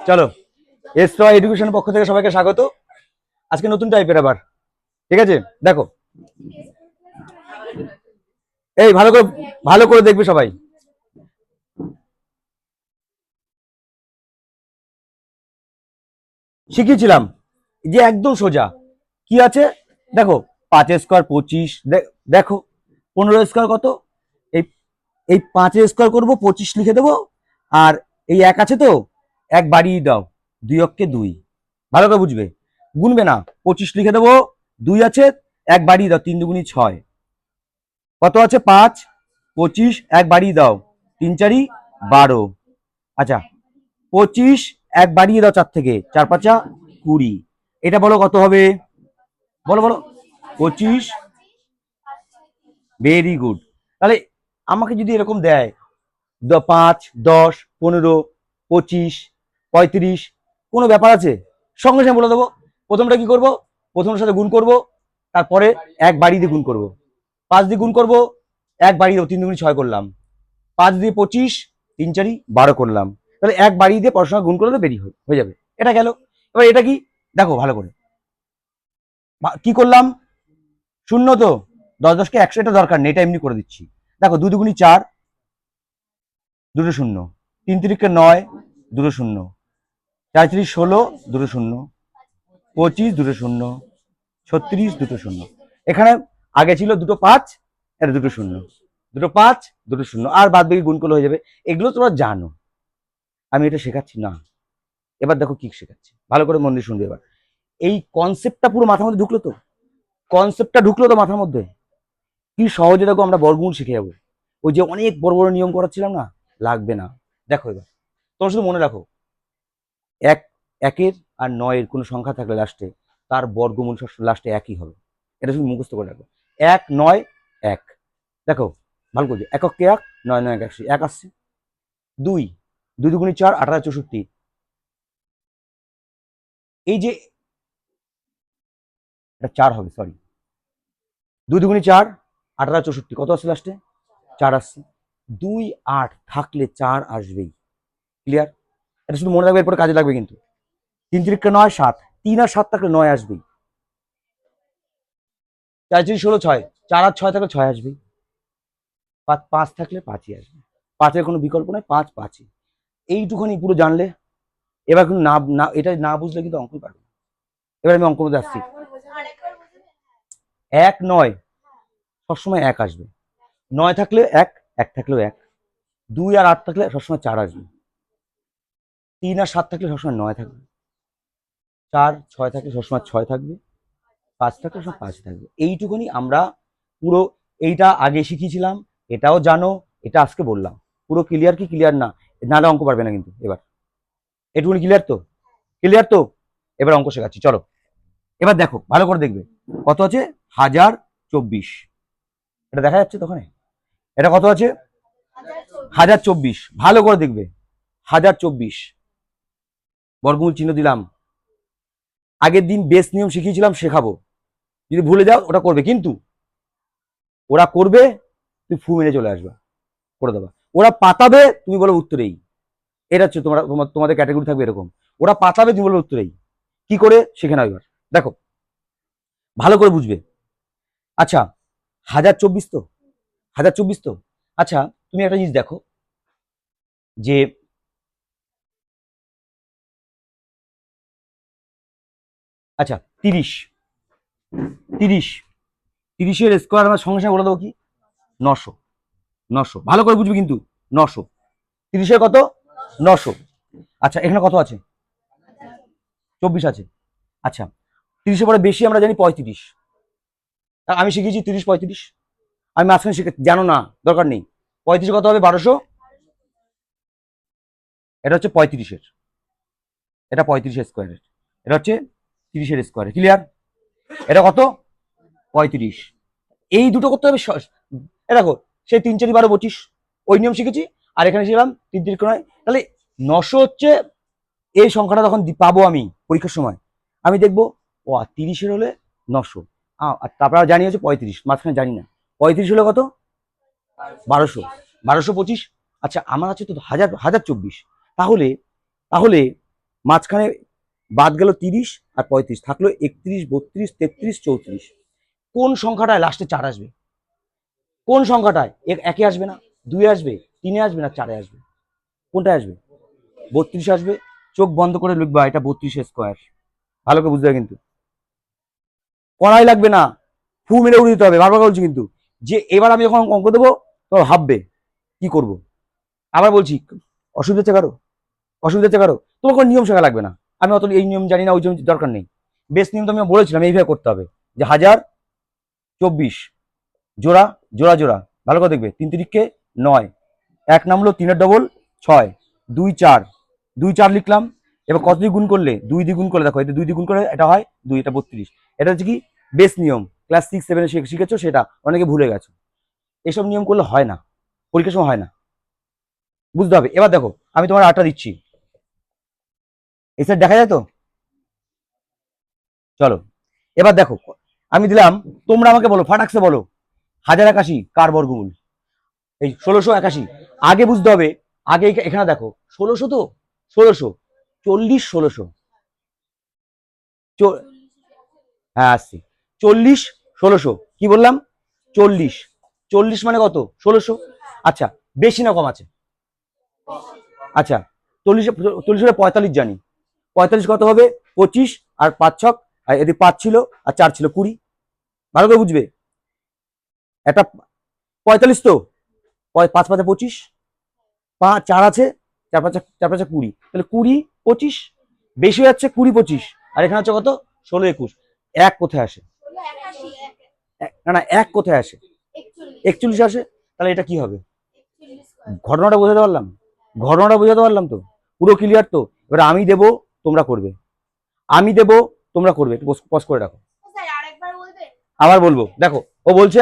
চলো, এসরা এডুকেশনের পক্ষ থেকে সবাইকে স্বাগত। আজকে নতুন টাইপের আবার, ঠিক আছে? দেখো, এই ভালো করে দেখবে সবাই। শিখিয়েছিলাম যে একদম সোজা কি আছে দেখো, 5 স্কোয়ার 25, দেখো 15 স্কোয়ার কত, এই এই 5 স্কোয়ার করবো, 25 লিখে দেবো। আর এই 1 আছে তো, 1 বাড়িয়ে দাও, 2 অক্ষে 2, ভালো করে বুঝবে, গুনবে না, 25 লিখে দেবো, 2 আছে, 1 বাড়িয়ে দাও, 3 দুগুনি 6, কত আছে 5, 25, 1 বাড়িয়ে দাও, 3 4 12। আচ্ছা, 25, 1 বাড়িয়ে দাও 4 থেকে, 4 5 20। এটা বলো কত হবে, বলো বলো। 25, ভেরি গুড। তাহলে আমাকে যদি এরকম দেয় 5, 10, 15, 25, 35, কোনো ব্যাপার আছে, সঙ্গে সঙ্গে বলে দেবো। প্রথমটা কি করবো, প্রথমের সাথে গুণ করব, তারপরে 1 বাড়িয়ে দিয়ে গুণ করব, 5 দিয়ে গুণ করব, 1 বাড়িয়ে দেবো, 3 দুগুণী 6 করলাম, 5 দিয়ে 25, 3 4 12 করলাম। তাহলে 1 বাড়িয়ে দিয়ে পড়াশোনা গুণ করলে বেরিয়ে হয়ে যাবে। এটা গেল। এবার এটা কি দেখো ভালো করে, কি করলাম, শূন্য তো, 10 10 কে 100, এটা দরকার নেই, এটা এমনি করে দিচ্ছি। দেখো 2 দুগুণী 4, 2 শূন্য, 3 3 9, 2 শূন্য, 4 3 16, 2 শূন্য, 25, 2 শূন্য, 36, 2 শূন্য। এখানে আগে ছিল 2 5, এটা 2 শূন্য, 2 5, 2 শূন্য, আর বাদ বাকি গুণ করলে হয়ে যাবে। এগুলো তোমরা জানো, আমি এটা শেখাচ্ছি না। এবার দেখো কি শেখাচ্ছি, ভালো করে মন দিয়ে শুনবে। এবার এই কনসেপ্টটা পুরো মাথার মধ্যে ঢুকলো তো, কনসেপ্টটা ঢুকলো তো মাথার মধ্যে, কি সহজে দেখো আমরা বর্গমূল শিখে যাবো। ওই যে অনেক বড় বড় নিয়ম করাচ্ছিলাম না, লাগবে না। দেখো এবার তোমরা শুধু মনে রাখো, 1 আর 9 কোনো সংখ্যা থাকলে লাস্টে, তার বর্গমূল লাস্টে একই হবে। এটা শুধু মুখস্থ করে রাখো, 1 9 1। দেখো ভালো করে, 1 1 9 9 1 1 আসছে, 2 2 দুগুণী 4, 18 64। এই যে এটা 4 হবে, সরি, 2 দুগুণী 4, 18 64, কত আসছে লাস্টে, 4 আসছে। 2 8 থাকলে 4 আসবেই, ক্লিয়ার? এটা শুধু মনে রাখবে, এরপরে কাজে লাগবে কিন্তু। 3 3 9 7, 3 আর 7 থাকলে 9 আসবেই। 4 3 16 6, 4 আর 6 থাকলে 6 আসবেই। 5 5 থাকলে 5ই আসবে, 5-এর কোনো বিকল্প নয়, 5 5ই। এইটুখানি পুরো জানলে, এবার কিন্তু না এটা না বুঝলে কিন্তু অঙ্কই পারবে। এবার আমি অঙ্ক মধ্যে আসছি। 1 9 সবসময় 1 আসবে, 9 থাকলে 1, 1 থাকলেও 1, 2 আর 8 থাকলে সবসময় 4 আসবে, 3 আর 7 থাকলে সবসময় 9 থাকবে, 4 6 থাকলে সবসময় 6 থাকবে, 5 থাকলে সব 5 থাকবে। এইটুকুনি আমরা পুরো, এইটা আগে শিখিয়েছিলাম, এটাও জানো, এটা আজকে বললাম। পুরো ক্লিয়ার কি ক্লিয়ার না? নাহলে অঙ্ক পারবে না কিন্তু। এবার এটুকুনি ক্লিয়ার তো, ক্লিয়ার তো? এবার অঙ্ক শেখাচ্ছি, চলো। এবার দেখো ভালো করে দেখবে, কত আছে, 1024। এটা দেখা যাচ্ছে তো ওখানে, এটা কত আছে, 1024। ভালো করে দেখবে, 1024 বর্গমূল চিহ্ন দিলাম। আগের দিন বেস নিয়ম শিখিয়েছিলাম, শেখাবো, যদি ভুলে যাও ওটা করবে, কিন্তু ওরা করবে, তুমি ফু মেরে চলে আসবে, করে দেবা। ওরা পাতাবে, তুমি বলো উত্তরেই। এটা হচ্ছে তোমাদের ক্যাটাগরি থাকবে এরকম, ওরা পাতাবে, তুমি বলবে উত্তরেই। কি করে শিখে নাও এবার, দেখো ভালো করে বুঝবে। আচ্ছা, 1024 তো, 1024 তো। আচ্ছা, তুমি একটা জিনিস দেখো, যে আচ্ছা 30, 30, 30-এর স্কোয়ার আমরা সঙ্গে সঙ্গে বলে দেবো কি, 900, 900। ভালো করে বুঝবে কিন্তু, 900, 30-এর কত, 900। আচ্ছা, এখানে কত আছে, 24 আছে। আচ্ছা, 30-এর পরে বেশি আমরা জানি 35, আমি শিখেছি 30 35, আমি মাঝখানে শিখে জানো না, দরকার নেই। 35 কত হবে, 1200। এটা হচ্ছে 35-এর, এটা 35 স্কোয়ারের, এটা হচ্ছে 30-এর স্কোয়ারে, ক্লিয়ার? এটা কত, 35। এই দুটো করতে হবে। দেখো, সেই 3 4 12 25 ওই নিয়ম শিখেছি, আর এখানে শিখলাম 3 3 9। তাহলে 900 হচ্ছে এই সংখ্যাটা যখন পাবো আমি পরীক্ষার সময়, আমি দেখবো ও 30-এর হলে 900, আর তারপর জানি হচ্ছে 35, মাঝখানে জানি না। 35 হলে কত, 1200, 1225। আচ্ছা, আমার আছে তো 1024, তাহলে তাহলে মাঝখানে বাদ গেল 30 আর 35, থাকলো 31, 32, 33, 34। কোন সংখ্যাটায় লাস্টে 4 আসবে? কোন সংখ্যাটায় একে আসবে না, 2 আসবে, 3 আসবে না, 4 আসবে? কোনটায় আসবে? 32 আসবে। চোখ বন্ধ করে লিখবা এটা 32 স্কোয়ার। ভালো করে বুঝতে হবে কিন্তু, কড়াই লাগবে না, ফু মেরে উড়ে দিতে হবে। বারবার বলছি কিন্তু, যে এবার আমি যখন অঙ্ক দেবো তো ভাববে কি করব। আবার বলছি, অসুবিধা হচ্ছে কারো? অসুবিধা হচ্ছে কারো? তোমার কোনো নিয়ম শেখা লাগবে না। আমি অত এই নিয়ম জানি না, ওই নিয়ম দরকার নেই। বেশ নিয়ম তো আমি বলেছিলাম এইভাবে করতে হবে, যে 1024 জোড়া জোড়া জোড়া। ভালো করে দেখবে, 3 তিরিখকে 9, 1 নামলো 3-এর ডবল 6, 2 4, 2 4 লিখলাম। এবার কত দিয়ে গুণ করলে? 2 দিয়ে গুণ করলে, দেখো এটা 2 দিয়ে গুণ করে এটা হয় 2, এটা 32। এটা হচ্ছে কি বেস নিয়ম, ক্লাস 6-7 শিখেছো, সেটা অনেকে ভুলে গেছো। এসব নিয়ম করলে হয় না, পরীক্ষার সময় হয় না, বুঝতে হবে। এবার দেখো আমি তোমার 8টা দিচ্ছি, এই সাইড দেখা যায় তো? চলো এবার দেখো, আমি দিলাম, তোমরা আমাকে বলো, ফাটাকসে বলো 1081 কার বর্গমূল? এই 1681। আগে বুঝতে হবে, আগে এখানে দেখো 1600 তো, 1600, 40, 1600, হ্যাঁ আসছি, 40, 1600, কি বললাম? 40, 40 মানে কত? 1600। আচ্ছা, বেশি না কম আছে? আচ্ছা, 40, 40 45 জানি, 45 কত হবে? 25 আর 5 ছক, আর এদিকে 5 ছিল আর 4 ছিল 20। ভালো করে বুঝবে, একটা 45 তো, 5 5 25, 4 আছে, 4 5 4 5 20, তাহলে 20 25 বেশি হয়ে যাচ্ছে, 20 25, আর এখানে হচ্ছে কত? 16 21। এক কোথায় আসে? না না, এক কোথায় আসে? 41 আসে। তাহলে এটা কি হবে? ঘটনাটা বোঝাতে পারলাম? ঘটনাটা বোঝাতে পারলাম তো? পুরো ক্লিয়ার তো? এবার আমি দেবো, তোমরা করবে, আমি দেবো, তোমরা করবে। একটু পজ করে রাখো, আবার বলবো। দেখো ও বলছে